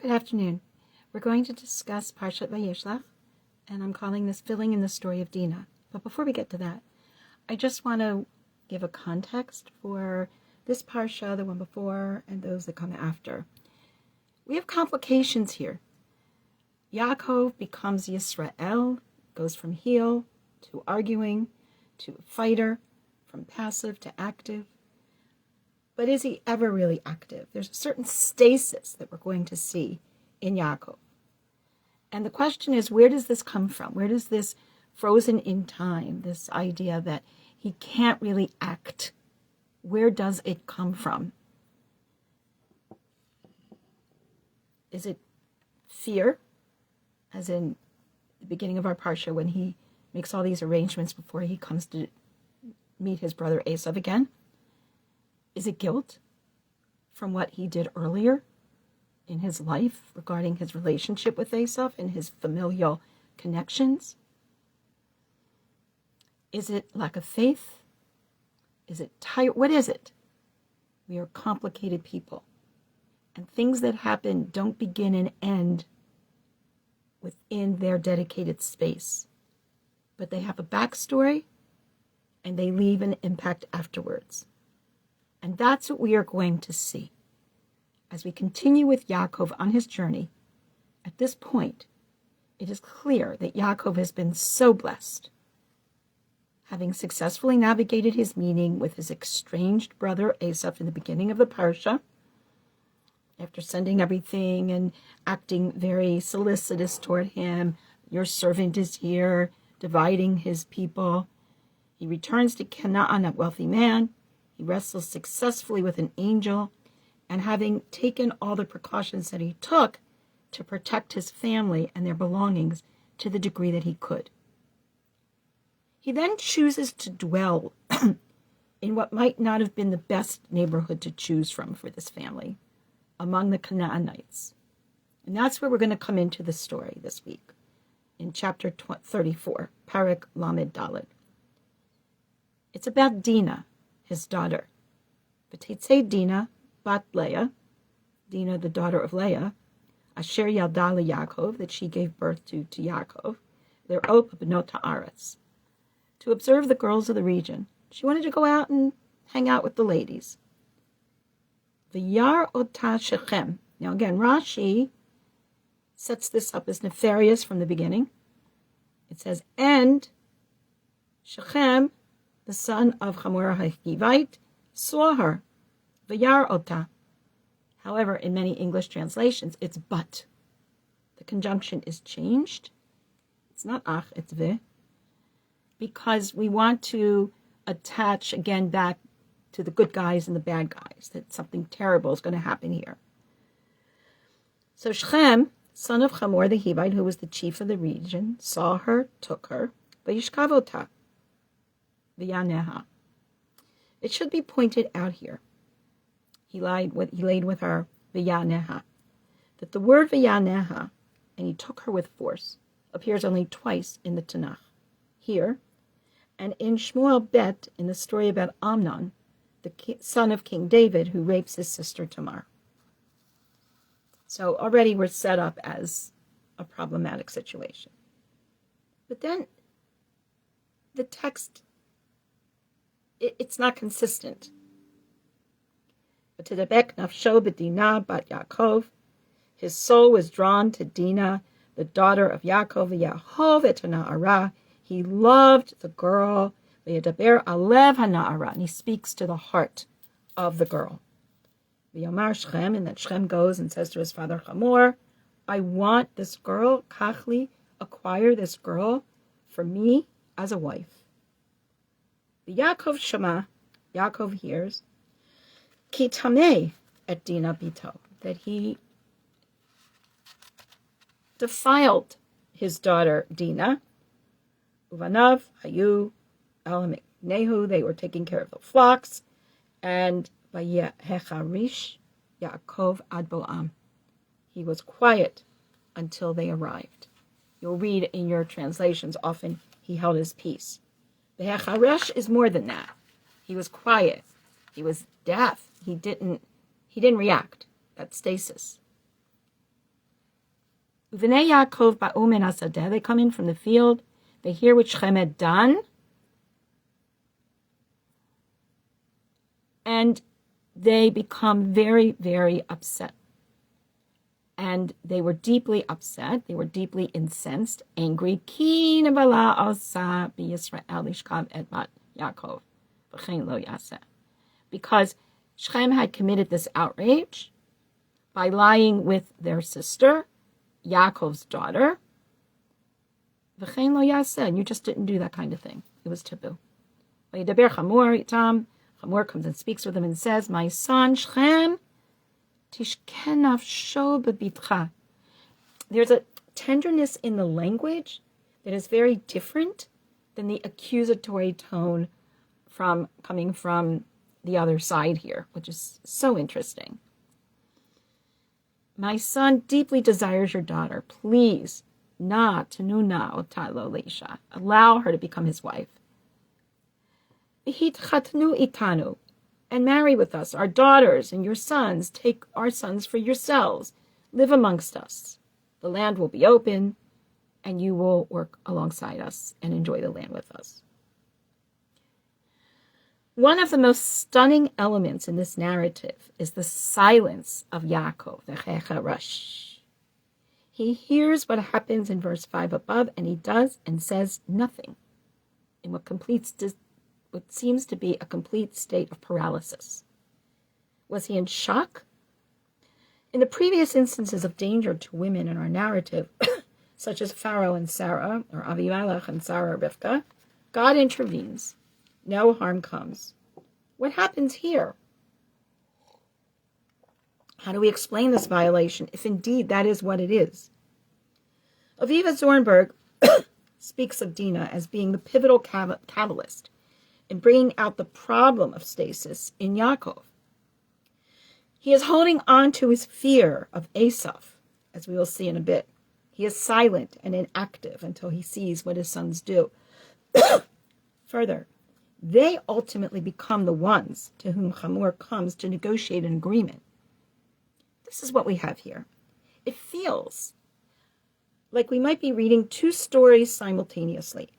Good afternoon. We're going to discuss Parshat VaYishlach, and I'm calling this Filling in the Story of Dina. But before we get to that, I just want to give a context for this Parsha, the one before, and those that come after. We have complications here. Yaakov becomes Yisrael, goes from heel to arguing to fighter, from passive to active. But is he ever really active? There's a certain stasis that we're going to see in Yaakov. And the question is, where does this come from? Where does this frozen in time, this idea that he can't really act, where does it come from? Is it fear, as in the beginning of our Parsha, when he makes all these arrangements before he comes to meet his brother Esau again? Is it guilt from what he did earlier in his life regarding his relationship with Esau and his familial connections? Is it lack of faith? Is it tired? What is it? We are complicated people. And things that happen don't begin and end within their dedicated space. But they have a backstory and they leave an impact afterwards. And that's what we are going to see. As we continue with Yaakov on his journey, at this point, it is clear that Yaakov has been so blessed, having successfully navigated his meeting with his estranged brother Esau in the beginning of the Parsha, after sending everything and acting very solicitous toward him. Your servant is here, dividing his people. He returns to Canaan, a wealthy man. He wrestles successfully with an angel, and having taken all the precautions that he took to protect his family and their belongings to the degree that he could. He then chooses to dwell in what might not have been the best neighborhood to choose from for this family, among the Canaanites. And that's where we're going to come into the story this week, in chapter 34, Parak Lamed Daled. It's about Dina, his daughter. V'tetzei Dina, bat Leah, Dina, the daughter of Leah, asher yalda Yaakov, that she gave birth to Yaakov, their op b'not haaretz, to observe the girls of the region. She wanted to go out and hang out with the ladies. V'yar ota Shechem. Now again, Rashi sets this up as nefarious from the beginning. It says, and Shechem, the son of Hamor HaHivite, saw her, v'yar ota. However, in many English translations, it's but. The conjunction is changed. It's not ach, it's ve. Because we want to attach again back to the good guys and the bad guys, that something terrible is going to happen here. So Shechem, son of Hamor the Hivite, who was the chief of the region, saw her, took her, v'yishkav ota. V'yaneha. It should be pointed out here. He laid with her v'yaneha. That the word v'yaneha, and he took her with force, appears only twice in the Tanakh. Here, and in Shmuel Bet, in the story about Amnon, the son of King David, who rapes his sister Tamar. So already we're set up as a problematic situation. But then the text, it's not consistent. But to Tedabek nafsho b'Dina bat Yaakov, his soul was drawn to Dina, the daughter of Yaakov, v'yahov et hana'ara. He loved the girl, v'yadaber alev hana'ara, and he speaks to the heart of the girl. V'yomar Shechem, and then Shechem goes and says to his father Hamor, I want this girl, kachli, acquire this girl for me as a wife. Yaakov Shema, Yaakov hears, ki tameh et Dina bito, that he defiled his daughter Dina. Uvanav hayu el nehu, they were taking care of the flocks, and vayehecharish Yaakov ad boam, he was quiet until they arrived. You'll read in your translations, often he held his peace. The Hecharesh is more than that. He was quiet. He was deaf. He didn't react. That's stasis. Uvnei Yaakov ba'u min hasadeh. They come in from the field. They hear what Shechem had done. And they become very, very upset. And they were deeply upset. They were deeply incensed, angry. Ki nevala osa b'Yisrael lishkav et bat Yaakov v'chein lo yaseh. Because Shechem had committed this outrage by lying with their sister, Yaakov's daughter. V'chein lo yaseh. And you just didn't do that kind of thing. It was taboo. V'yidaber Chamor itam. Chamor comes and speaks with him and says, my son, Shechem, tishkenaf sho bebitcha. There's a tenderness in the language that is very different than the accusatory tone coming from the other side here, which is so interesting. My son deeply desires your daughter. Please, na tenuna otalo leisha. Allow her to become his wife. Hitchatnu itanu, and marry with us, our daughters and your sons. Take our sons for yourselves. Live amongst us. The land will be open, and you will work alongside us and enjoy the land with us. One of the most stunning elements in this narrative is the silence of Yaakov, the checharash. He hears what happens in verse 5 above, and he does and says nothing in what seems to be a complete state of paralysis. Was he in shock? In the previous instances of danger to women in our narrative, such as Pharaoh and Sarah, or Avimelech and Sarah Rivka, God intervenes. No harm comes. What happens here? How do we explain this violation, if indeed that is what it is? Aviva Zornberg speaks of Dina as being the pivotal catalyst in bringing out the problem of stasis in Yaakov. He is holding on to his fear of Esau, as we will see in a bit. He is silent and inactive until he sees what his sons do. Further, they ultimately become the ones to whom Chamor comes to negotiate an agreement. This is what we have here. It feels like we might be reading two stories simultaneously.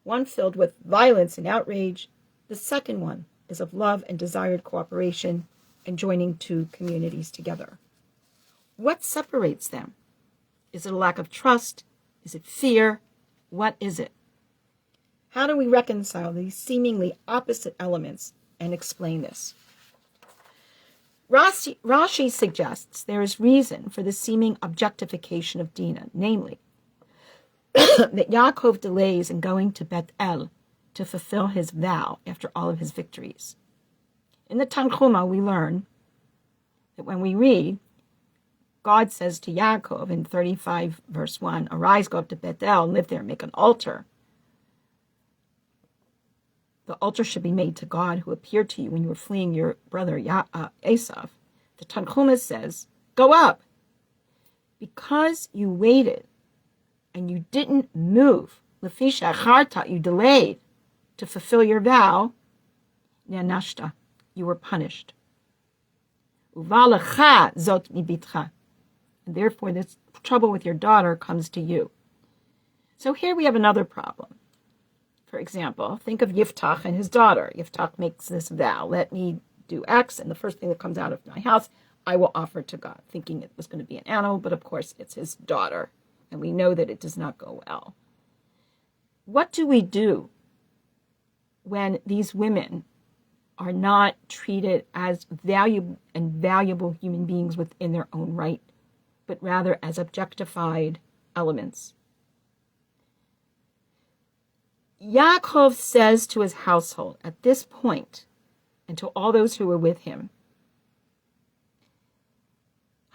One filled with violence and outrage. The second one is of love and desired cooperation and joining two communities together. What separates them? Is it a lack of trust? Is it fear? What is it? How do we reconcile these seemingly opposite elements and explain this? Rashi suggests there is reason for the seeming objectification of Dina, namely, that Yaakov delays in going to Beth El to fulfill his vow after all of his victories. In the Tanchuma, we learn that when we read, God says to Yaakov in 35 verse 1, arise, go up to Beth El, and live there, and make an altar. The altar should be made to God who appeared to you when you were fleeing your brother Esau. The Tanchuma says, go up. Because you waited and you didn't move, lefisha acharta, you delayed to fulfill your vow, ne'anashta, you were punished. Uvalecha zot mibitcha, and therefore this trouble with your daughter comes to you. So here we have another problem. For example, think of Yiftach and his daughter. Yiftach makes this vow, let me do X, and the first thing that comes out of my house, I will offer to God, thinking it was going to be an animal, but of course it's his daughter, and we know that it does not go well. What do we do when these women are not treated as valuable human beings within their own right, but rather as objectified elements? Yaakov says to his household at this point, and to all those who were with him,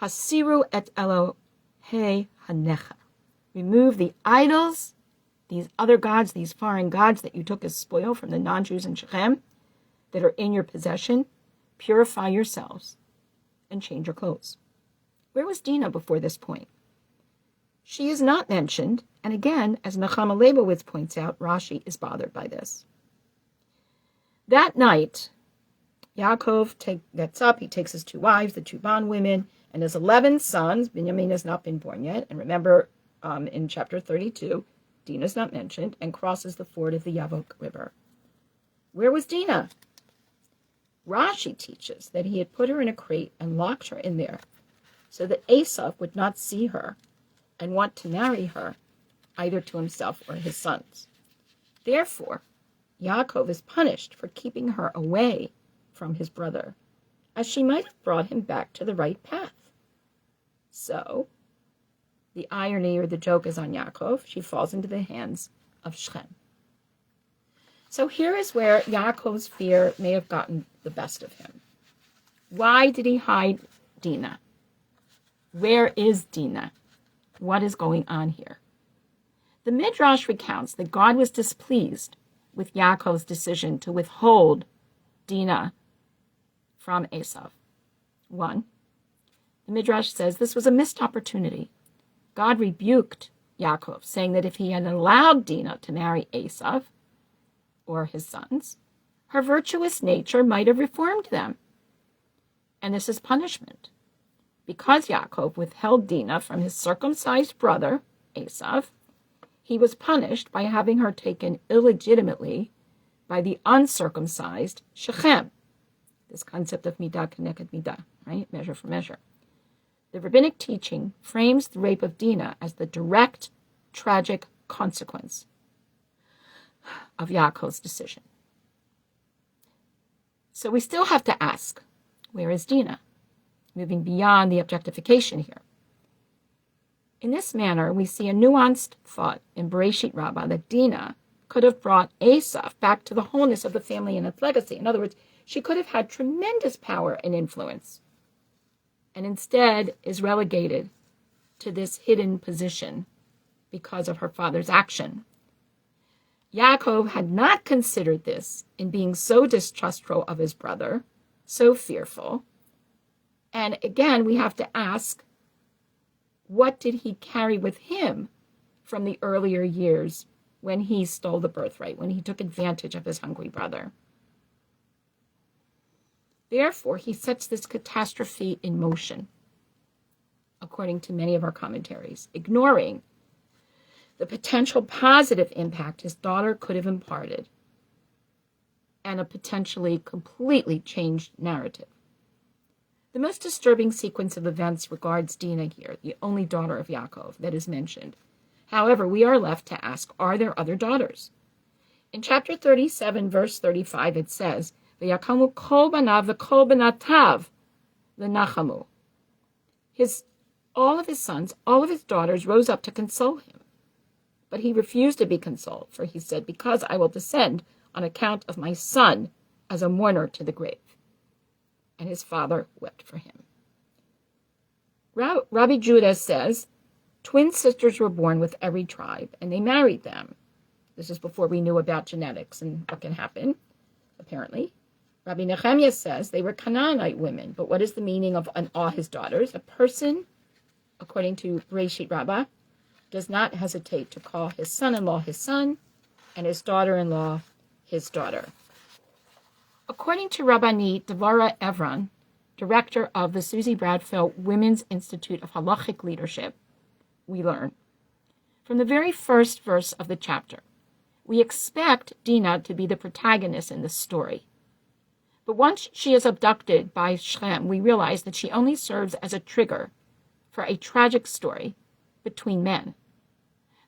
Hasiru et Elohei hanecha. Remove the idols, these other gods, these foreign gods that you took as spoil from the non-Jews in Shechem, that are in your possession. Purify yourselves and change your clothes. Where was Dina before this point? She is not mentioned, and again, as Nechama Leibowitz points out, Rashi is bothered by this. That night, Yaakov gets up, he takes his 2 wives, the 2 bondwomen, and his 11 sons. Benjamin has not been born yet. And remember, in chapter 32, Dinah's not mentioned, and crosses the ford of the Yavok River. Where was Dinah? Rashi teaches that he had put her in a crate and locked her in there so that Esau would not see her and want to marry her, either to himself or his sons. Therefore, Yaakov is punished for keeping her away from his brother, as she might have brought him back to the right path. So, the irony or the joke is on Yaakov. She falls into the hands of Shechem. So here is where Yaakov's fear may have gotten the best of him. Why did he hide Dinah? Where is Dinah? What is going on here? The Midrash recounts that God was displeased with Yaakov's decision to withhold Dinah from Esau. 1, the Midrash says this was a missed opportunity. God rebuked Yaakov, saying that if he had allowed Dinah to marry Esau, or his sons, her virtuous nature might have reformed them. And this is punishment. Because Yaakov withheld Dinah from his circumcised brother, Esau, he was punished by having her taken illegitimately by the uncircumcised Shechem. This concept of midah keneged midah, right? Measure for measure. The rabbinic teaching frames the rape of Dinah as the direct, tragic consequence of Yaakov's decision. So we still have to ask, where is Dinah? Moving beyond the objectification here. In this manner, we see a nuanced thought in Bereshit Rabbah that Dinah could have brought Esau back to the wholeness of the family and its legacy. In other words, she could have had tremendous power and influence, and instead is relegated to this hidden position because of her father's action. Yaakov had not considered this in being so distrustful of his brother, so fearful. And again, we have to ask, what did he carry with him from the earlier years when he stole the birthright, when he took advantage of his hungry brother? Therefore, he sets this catastrophe in motion, according to many of our commentaries, ignoring the potential positive impact his daughter could have imparted and a potentially completely changed narrative. The most disturbing sequence of events regards Dinah here, the only daughter of Yaakov that is mentioned. However, we are left to ask, are there other daughters? In chapter 37, verse 35, it says, V'yakamu kol banav v'kol banatav l'nachamu. All of his sons, all of his daughters rose up to console him. But he refused to be consoled, for he said, because I will descend on account of my son as a mourner to the grave. And his father wept for him. Rabbi Judah says, twin sisters were born with every tribe, and they married them. This is before we knew about genetics and what can happen, apparently. Rabbi Nehemiah says they were Canaanite women, but what is the meaning of all his daughters? A person, according to Bereshit Rabbah, does not hesitate to call his son-in-law his son and his daughter-in-law his daughter. According to Rabbanit Devara Evron, director of the Susie Bradfield Women's Institute of Halachic Leadership, we learn, from the very first verse of the chapter, we expect Dinah to be the protagonist in this story. But once she is abducted by Shechem, we realize that she only serves as a trigger for a tragic story between men.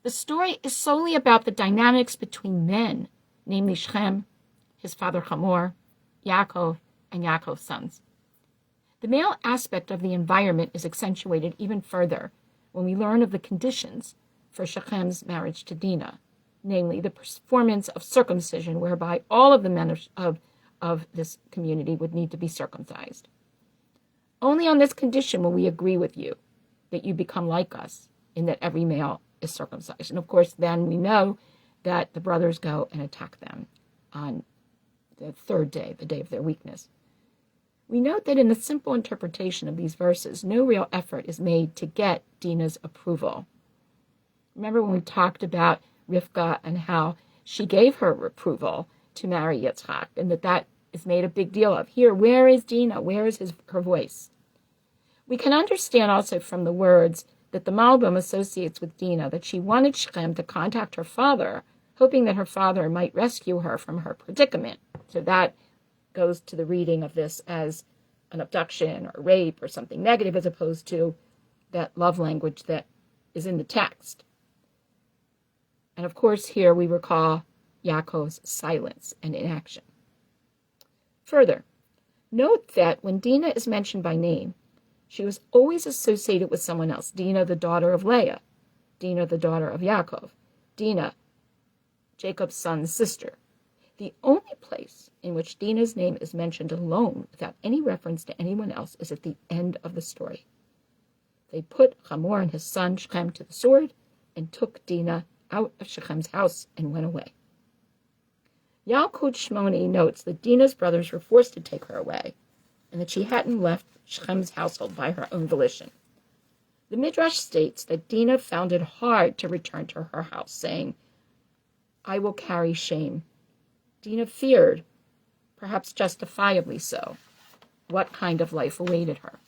The story is solely about the dynamics between men, namely Shechem, his father Hamor, Yaakov, and Yaakov's sons. The male aspect of the environment is accentuated even further when we learn of the conditions for Shechem's marriage to Dinah, namely the performance of circumcision, whereby all of the men of this community would need to be circumcised. Only on this condition will we agree with you that you become like us, in that every male is circumcised. And of course, then we know that the brothers go and attack them on the third day, the day of their weakness. We note that in the simple interpretation of these verses, no real effort is made to get Dinah's approval. Remember when we talked about Rivka and how she gave her approval to marry Yitzchak, and that is made a big deal of. Here, where is Dina? Where is her voice? We can understand also from the words that the Malbim associates with Dina that she wanted Shechem to contact her father, hoping that her father might rescue her from her predicament. So that goes to the reading of this as an abduction or rape or something negative, as opposed to that love language that is in the text. And of course, here we recall Yaakov's silence and inaction. Further, note that when Dina is mentioned by name, she was always associated with someone else. Dina, the daughter of Leah. Dina, the daughter of Yaakov. Dina, Jacob's son's sister. The only place in which Dina's name is mentioned alone without any reference to anyone else is at the end of the story. They put Hamor and his son Shechem to the sword and took Dina out of Shechem's house and went away. Yalkut Shmoni notes that Dina's brothers were forced to take her away and that she hadn't left Shechem's household by her own volition. The Midrash states that Dina found it hard to return to her house, saying, "I will carry shame." Dina feared, perhaps justifiably so, what kind of life awaited her.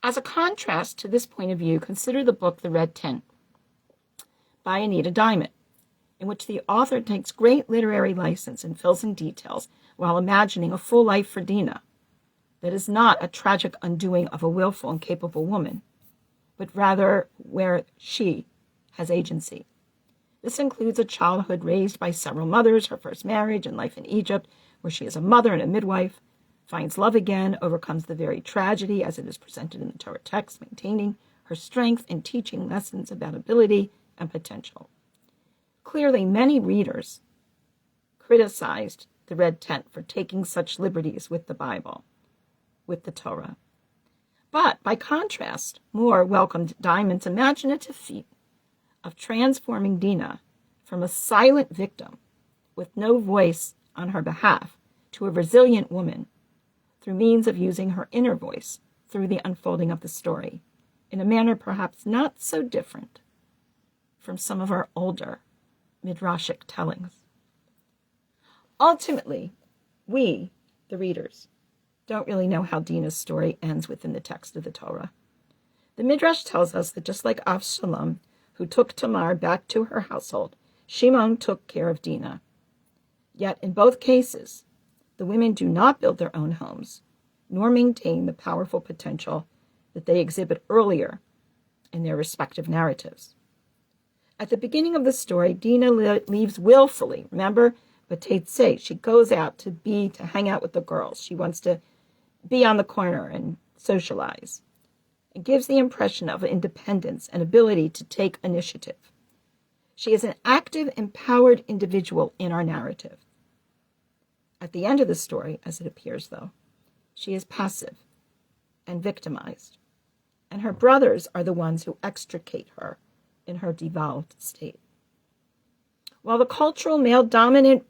As a contrast to this point of view, consider the book The Red Tent by Anita Diamond, in which the author takes great literary license and fills in details while imagining a full life for Dina that is not a tragic undoing of a willful and capable woman, but rather where she has agency. This includes a childhood raised by several mothers, her first marriage, and life in Egypt, where she is a mother and a midwife, finds love again, overcomes the very tragedy as it is presented in the Torah text, maintaining her strength and teaching lessons about ability and potential. Clearly, many readers criticized the Red Tent for taking such liberties with the Bible, with the Torah. But, by contrast, Moore welcomed Diamond's imaginative feat of transforming Dina from a silent victim with no voice on her behalf to a resilient woman through means of using her inner voice through the unfolding of the story in a manner perhaps not so different from some of our older Midrashic tellings. Ultimately, we, the readers, don't really know how Dina's story ends within the text of the Torah. The Midrash tells us that just like Absalom, who took Tamar back to her household, Shimon took care of Dina. Yet in both cases, the women do not build their own homes, nor maintain the powerful potential that they exhibit earlier in their respective narratives. At the beginning of the story, Dina leaves willfully. Remember, Batetse, she goes out to hang out with the girls. She wants to be on the corner and socialize. It gives the impression of independence and ability to take initiative. She is an active, empowered individual in our narrative. At the end of the story, as it appears, though, she is passive and victimized, and her brothers are the ones who extricate her in her devolved state. While the cultural male-dominant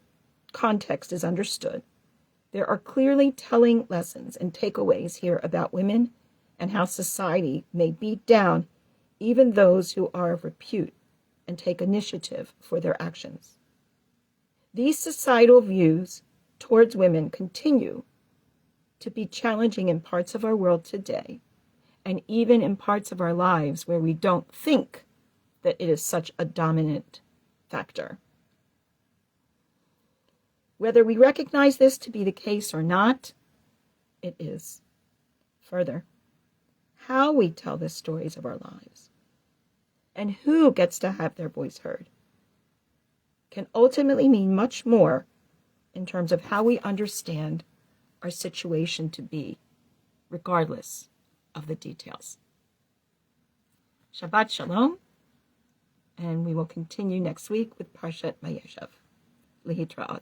context is understood, there are clearly telling lessons and takeaways here about women and how society may beat down even those who are of repute and take initiative for their actions. These societal views towards women continue to be challenging in parts of our world today, and even in parts of our lives where we don't think that it is such a dominant factor. Whether we recognize this to be the case or not, it is. Further, how we tell the stories of our lives and who gets to have their voice heard can ultimately mean much more in terms of how we understand our situation to be, regardless of the details. Shabbat Shalom, and we will continue next week with Parshat VaYishlach. Lehitraot.